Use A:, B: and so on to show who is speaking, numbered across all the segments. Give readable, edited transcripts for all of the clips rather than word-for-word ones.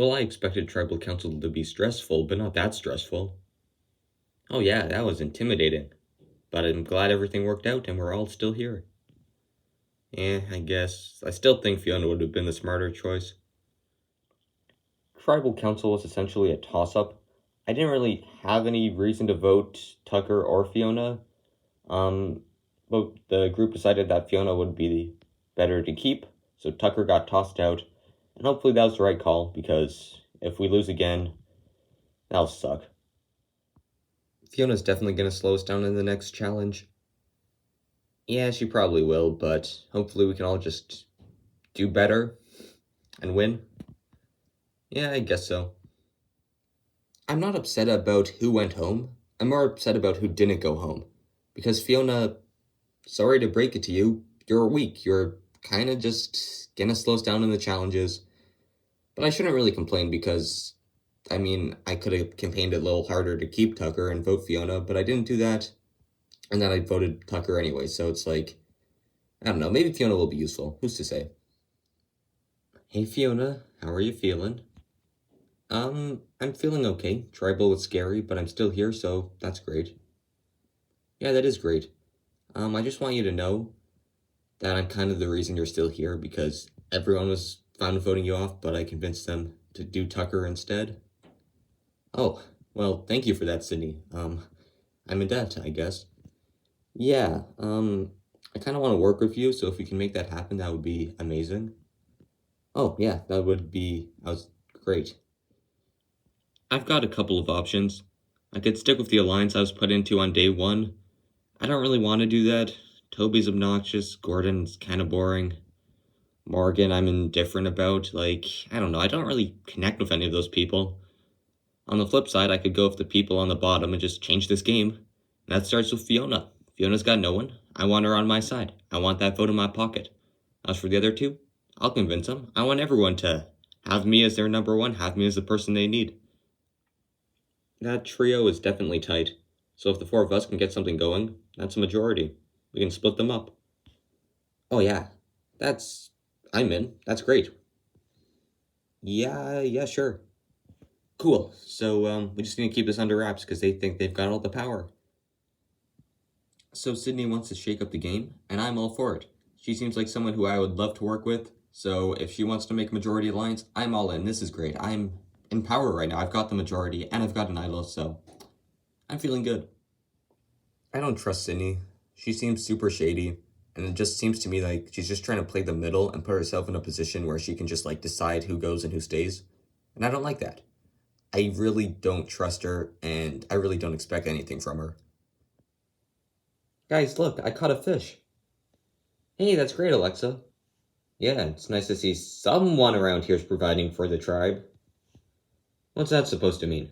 A: Well, I expected tribal council to be stressful, but not that stressful. Oh yeah, that was intimidating. But I'm glad everything worked out and we're all still here. I guess. I still think Fiona would have been the smarter choice. Tribal council was essentially a toss up. I didn't really have any reason to vote Tucker or Fiona. Um, but the group decided that Fiona would be better to keep, so Tucker got tossed out. And hopefully that was the right call, because if we lose again, that'll suck. Fiona's definitely going to slow us down in the next challenge. Yeah, she probably will, but hopefully we can all just do better and win. Yeah, I guess so. I'm not upset about who went home. I'm more upset about who didn't go home. Because Fiona, sorry to break it to you, you're weak. You're kind of just gonna slow us down in the challenges. But I shouldn't really complain because, I mean, I could have campaigned a little harder to keep Tucker and vote Fiona, but I didn't do that. And then I voted Tucker anyway, so it's like, I don't know, maybe Fiona will be useful. Who's to say? Hey Fiona, how are you feeling? I'm feeling okay. Tribal was scary, but I'm still here, so that's great. Yeah, that is great. I just want you to know that I'm kind of the reason you're still here because everyone was fine with voting you off, but I convinced them to do Tucker instead. Oh, well, thank you for that, Sydney. I'm in debt, I guess. Yeah, I kind of want to work with you, so if we can make that happen, that would be amazing. Oh, yeah, that was great. I've got a couple of options. I could stick with the alliance I was put into on day one. I don't really want to do that. Toby's obnoxious, Gordon's kind of boring. Morgan, I'm indifferent about. I don't know, I don't really connect with any of those people. On the flip side, I could go with the people on the bottom and just change this game. And that starts with Fiona. Fiona's got no one. I want her on my side. I want that vote in my pocket. As for the other two, I'll convince them. I want everyone to have me as their number one, have me as the person they need. That trio is definitely tight. So if the four of us can get something going, that's a majority. We can split them up. Oh yeah, I'm in. That's great. Yeah, sure. Cool. So, we just need to keep this under wraps because they think they've got all the power. So Sydney wants to shake up the game, and I'm all for it. She seems like someone who I would love to work with, so if she wants to make a majority alliance, I'm all in. This is great. I'm in power right now. I've got the majority, and I've got an idol, so I'm feeling good. I don't trust Sydney. She seems super shady, and it just seems to me like she's just trying to play the middle and put herself in a position where she can just decide who goes and who stays. And I don't like that. I really don't trust her, and I really don't expect anything from her. Guys, look, I caught a fish. Hey, that's great, Alexa. Yeah, it's nice to see someone around here's providing for the tribe. What's that supposed to mean?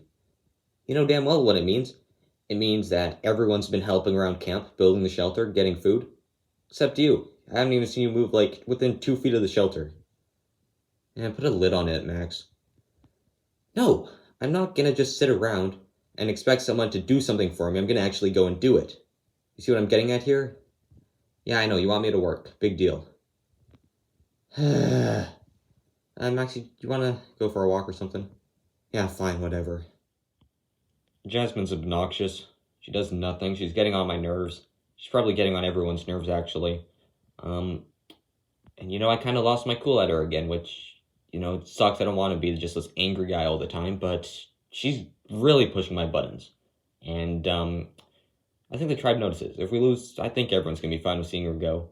A: You know damn well what it means. It means that everyone's been helping around camp, building the shelter, getting food. Except you. I haven't even seen you move, within 2 feet of the shelter. Yeah, put a lid on it, Max. No, I'm not gonna just sit around and expect someone to do something for me. I'm gonna actually go and do it. You see what I'm getting at here? Yeah, I know, you want me to work. Big deal. Max, you wanna go for a walk or something? Yeah, fine, whatever. Jasmine's obnoxious. She does nothing. She's getting on my nerves. She's probably getting on everyone's nerves, actually. And I kind of lost my cool at her again, which, it sucks. I don't want to be just this angry guy all the time, but she's really pushing my buttons. And, I think the tribe notices. If we lose, I think everyone's gonna be fine with seeing her go.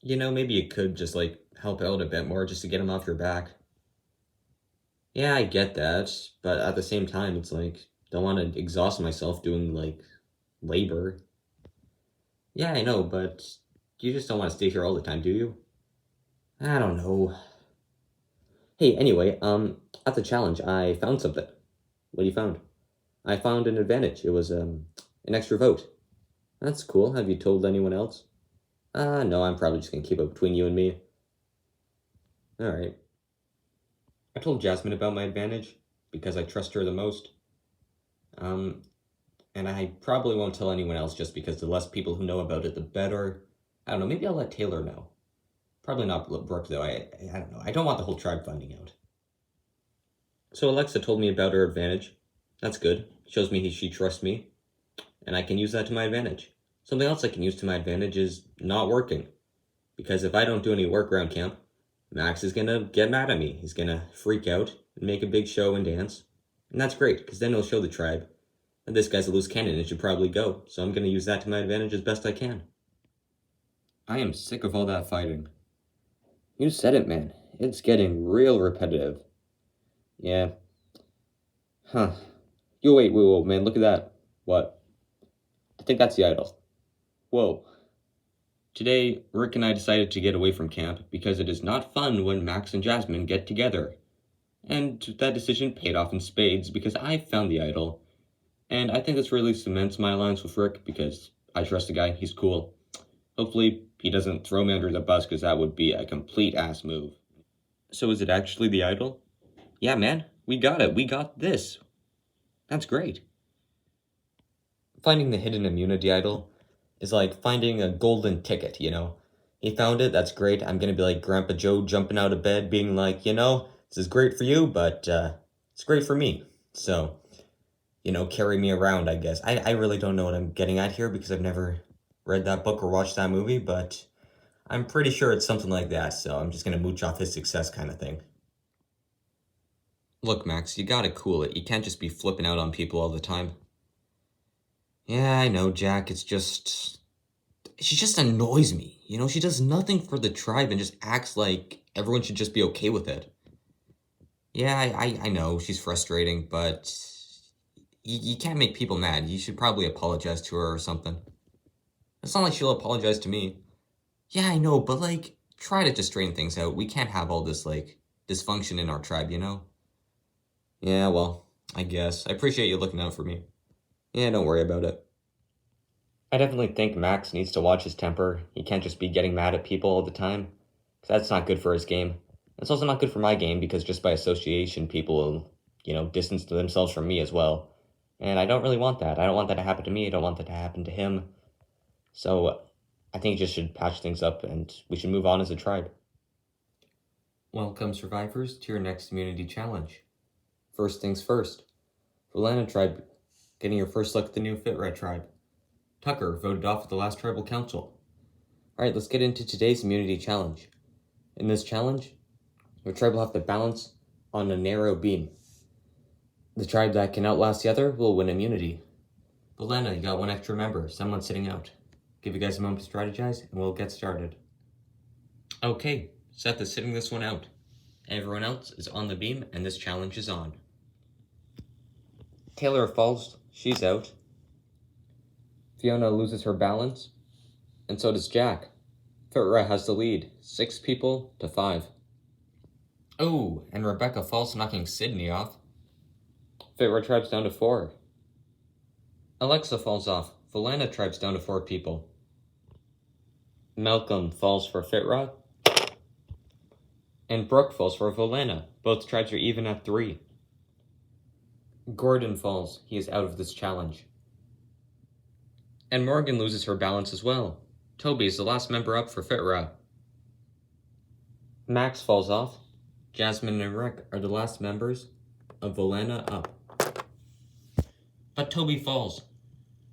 A: Maybe you could just, help out a bit more just to get him off your back. Yeah, I get that, but at the same time, it's don't want to exhaust myself doing, labor. Yeah, I know, but you just don't want to stay here all the time, do you? I don't know. Hey, anyway, at the challenge, I found something. What you found? I found an advantage. It was, an extra vote. That's cool. Have you told anyone else? No, I'm probably just gonna keep it between you and me. Alright. I told Jasmine about my advantage, because I trust her the most. And I probably won't tell anyone else just because the less people who know about it, the better. I don't know, maybe I'll let Taylor know. Probably not Brooke, though. I don't know. I don't want the whole tribe finding out. So Alexa told me about her advantage. That's good. Shows me she trusts me, and I can use that to my advantage. Something else I can use to my advantage is not working. Because if I don't do any work around camp, Max is gonna get mad at me. He's gonna freak out and make a big show and dance. And that's great, because then he'll show the tribe that this guy's a loose cannon and should probably go. So I'm gonna use that to my advantage as best I can. I am sick of all that fighting. You said it, man. It's getting real repetitive. Yeah. Huh. Yo, wait, man, look at that. What? I think that's the idol. Whoa. Today, Rick and I decided to get away from camp because it is not fun when Max and Jasmine get together. And that decision paid off in spades because I found the idol. And I think this really cements my alliance with Rick because I trust the guy, he's cool. Hopefully, he doesn't throw me under the bus because that would be a complete ass move. So is it actually the idol? Yeah, man, we got it. We got this. That's great. Finding the hidden immunity idol is like finding a golden ticket, you know? He found it, that's great. I'm gonna be like Grandpa Joe jumping out of bed, being like, this is great for you, but it's great for me. So, carry me around, I guess. I really don't know what I'm getting at here because I've never read that book or watched that movie, but I'm pretty sure it's something like that, so I'm just gonna mooch off his success kind of thing. Look, Max, you gotta cool it. You can't just be flipping out on people all the time. Yeah, I know, Jack. She just annoys me. She does nothing for the tribe and just acts like everyone should just be okay with it. Yeah, I know, she's frustrating, but you can't make people mad. You should probably apologize to her or something. It's not like she'll apologize to me. Yeah, I know, but try to just straighten things out. We can't have all this, dysfunction in our tribe, Yeah, well, I guess. I appreciate you looking out for me. Yeah, don't worry about it. I definitely think Max needs to watch his temper. He can't just be getting mad at people all the time, because that's not good for his game. It's also not good for my game, because just by association, people will, distance themselves from me as well. And I don't really want that. I don't want that to happen to me. I don't want that to happen to him. So I think he just should patch things up, and we should move on as a tribe. Welcome, survivors, to your next community challenge. First things first. Volana tribe, getting your first look at the new FitRed tribe. Tucker voted off at the last tribal council. Alright, let's get into today's immunity challenge. In this challenge, your tribe will have to balance on a narrow beam. The tribe that can outlast the other will win immunity. Belena, you got one extra member, someone sitting out. Give you guys a moment to strategize, and we'll get started. Okay, Seth is sitting this one out. Everyone else is on the beam, and this challenge is on. Taylor falls, she's out. Fiona loses her balance, and so does Jack. Fitra has the lead, 6 people to 5. Oh, and Rebecca falls, knocking Sydney off. Fitra tribe's down to 4. Alexa falls off. Volana tribe's down to 4 people. Malcolm falls for Fitra. And Brooke falls for Volana. Both tribes are even at 3. Gordon falls. He is out of this challenge. And Morgan loses her balance as well. Toby is the last member up for Fitra. Max falls off. Jasmine and Rick are the last members of Volana up. But Toby falls,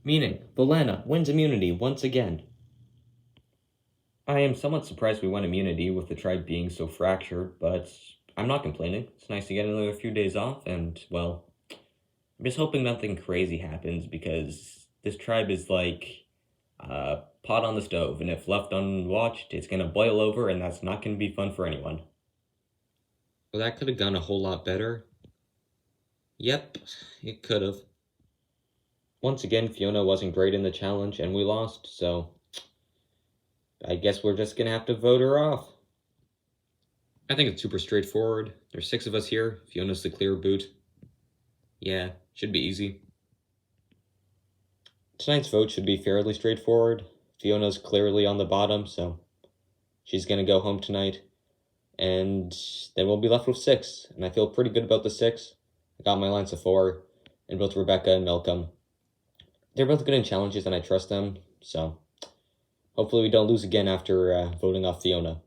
A: meaning Volana wins immunity once again. I am somewhat surprised we won immunity with the tribe being so fractured, but I'm not complaining. It's nice to get another few days off, and, well, I'm just hoping nothing crazy happens because this tribe is like a pot on the stove, and if left unwatched, it's going to boil over, and that's not going to be fun for anyone. Well, that could have gone a whole lot better. Yep, it could have. Once again, Fiona wasn't great in the challenge, and we lost, so I guess we're just going to have to vote her off. I think it's super straightforward. There's 6 of us here. Fiona's the clear boot. Yeah, should be easy. Tonight's vote should be fairly straightforward. Fiona's clearly on the bottom, so she's going to go home tonight. And then we'll be left with 6, and I feel pretty good about the 6. I got my alliance of 4, and both Rebecca and Malcolm. They're both good in challenges, and I trust them, so hopefully we don't lose again after voting off Fiona.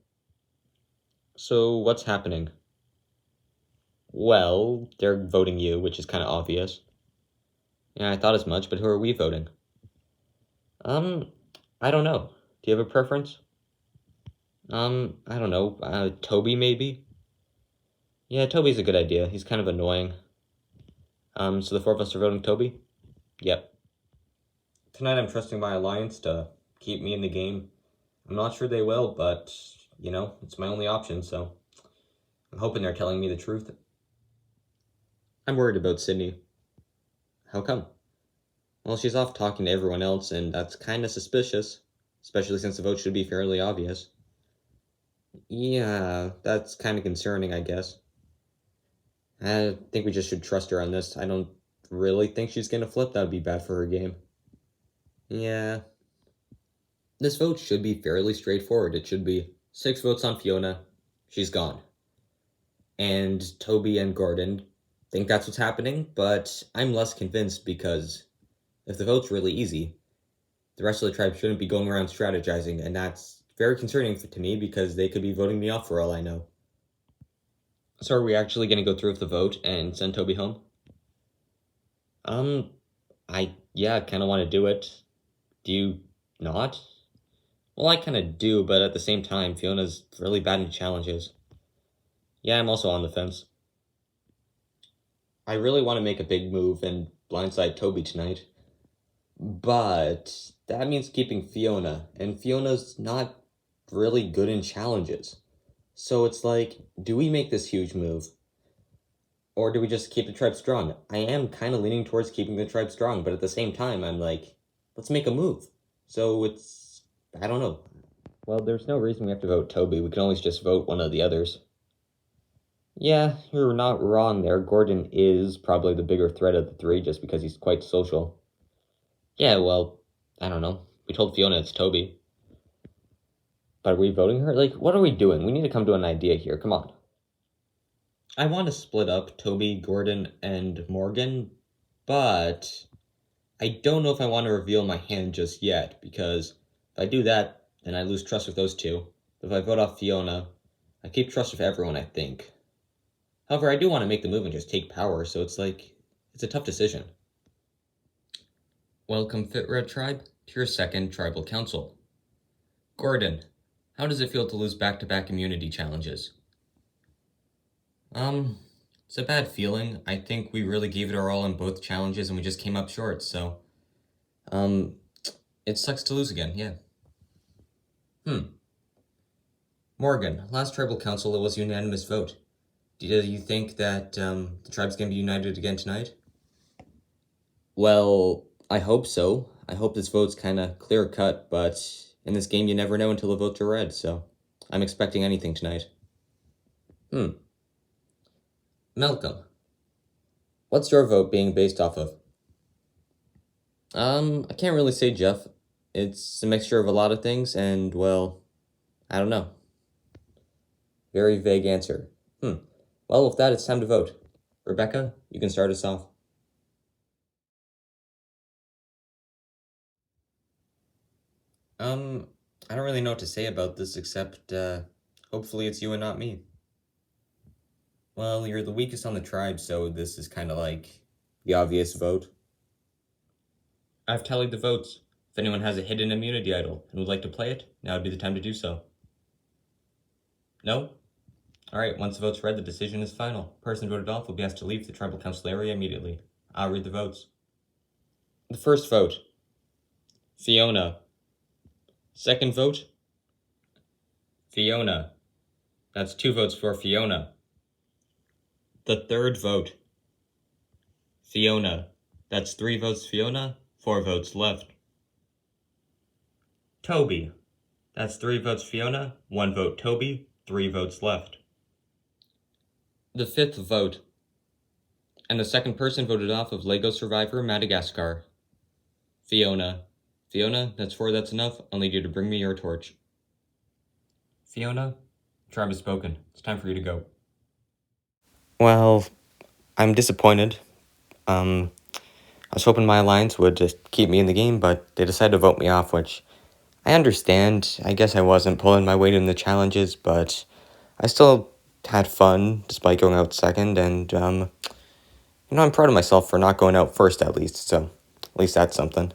A: So, what's happening? Well, they're voting you, which is kind of obvious. Yeah, I thought as much, but who are we voting? Um, I don't know. Do you have a preference? I don't know. Toby maybe? Yeah, Toby's a good idea. He's kind of annoying. So the four of us are voting Toby? Yep. Tonight I'm trusting my alliance to keep me in the game. I'm not sure they will, but, it's my only option, so I'm hoping they're telling me the truth. I'm worried about Sydney. How come? Well, she's off talking to everyone else, and that's kind of suspicious, especially since the vote should be fairly obvious. Yeah, that's kind of concerning, I guess. I think we just should trust her on this. I don't really think she's gonna flip. That would be bad for her game. Yeah. This vote should be fairly straightforward. It should be 6 votes on Fiona. She's gone. And Toby and Gordon think that's what's happening, but I'm less convinced because if the vote's really easy, the rest of the tribe shouldn't be going around strategizing, and that's very concerning to me because they could be voting me off for all I know. So are we actually going to go through with the vote and send Toby home? I kind of want to do it. Do you not? Well, I kind of do, but at the same time, Fiona's really bad in challenges. Yeah, I'm also on the fence. I really want to make a big move and blindside Toby tonight. But that means keeping Fiona, and Fiona's not really good in challenges. So it's like, do we make this huge move? Or do we just keep the tribe strong? I am kind of leaning towards keeping the tribe strong, but at the same time, I'm like, let's make a move. So I don't know. Well, there's no reason we have to vote Toby. We can always just vote one of the others. Yeah, you're not wrong there. Gordon is probably the bigger threat of the three just because he's quite social. Yeah, well, I don't know. We told Fiona it's Toby. But are we voting her? Like, what are we doing? We need to come to an idea here. Come on. I want to split up Toby, Gordon, and Morgan, but I don't know if I want to reveal my hand just yet, because if I do that, then I lose trust with those two. If I vote off Fiona, I keep trust with everyone, I think. However, I do want to make the move and just take power, so it's a tough decision. Welcome, Fit Red Tribe, to your second Tribal Council. Gordon, how does it feel to lose back-to-back immunity challenges? It's a bad feeling. I think we really gave it our all in both challenges and we just came up short, so... it sucks to lose again, yeah. Morgan, last Tribal Council, it was a unanimous vote. Do you think that, the tribe's gonna be united again tonight? Well, I hope so. I hope this vote's kinda clear-cut, but in this game you never know until the votes are read, so I'm expecting anything tonight. Malcolm, what's your vote being based off of? I can't really say, Jeff. It's a mixture of a lot of things, and, well, I don't know. Very vague answer. Well, with that, it's time to vote. Rebecca, you can start us off. I don't really know what to say about this except, hopefully it's you and not me. Well, you're the weakest on the tribe, so this is kind of like the obvious vote. I've tallied the votes. If anyone has a hidden immunity idol and would like to play it, now would be the time to do so. No? Alright, once the vote's read, the decision is final. Person voted off will be asked to leave the tribal council area immediately. I'll read the votes. The first vote, Fiona. Second vote, Fiona. That's 2 votes for Fiona. The third vote, Fiona. That's 3 votes Fiona, 4 votes left. Toby. That's 3 votes Fiona, 1 vote Toby, 3 votes left. The fifth vote. And the second person voted off of Lego Survivor Madagascar. Fiona. Fiona, that's 4, that's enough. I'll need you to bring me your torch. Fiona, the tribe has spoken. It's time for you to go. Well, I'm disappointed. I was hoping my alliance would just keep me in the game, but they decided to vote me off, which I understand. I guess I wasn't pulling my weight in the challenges, but I still had fun despite going out second, and I'm proud of myself for not going out first at least. So at least that's something.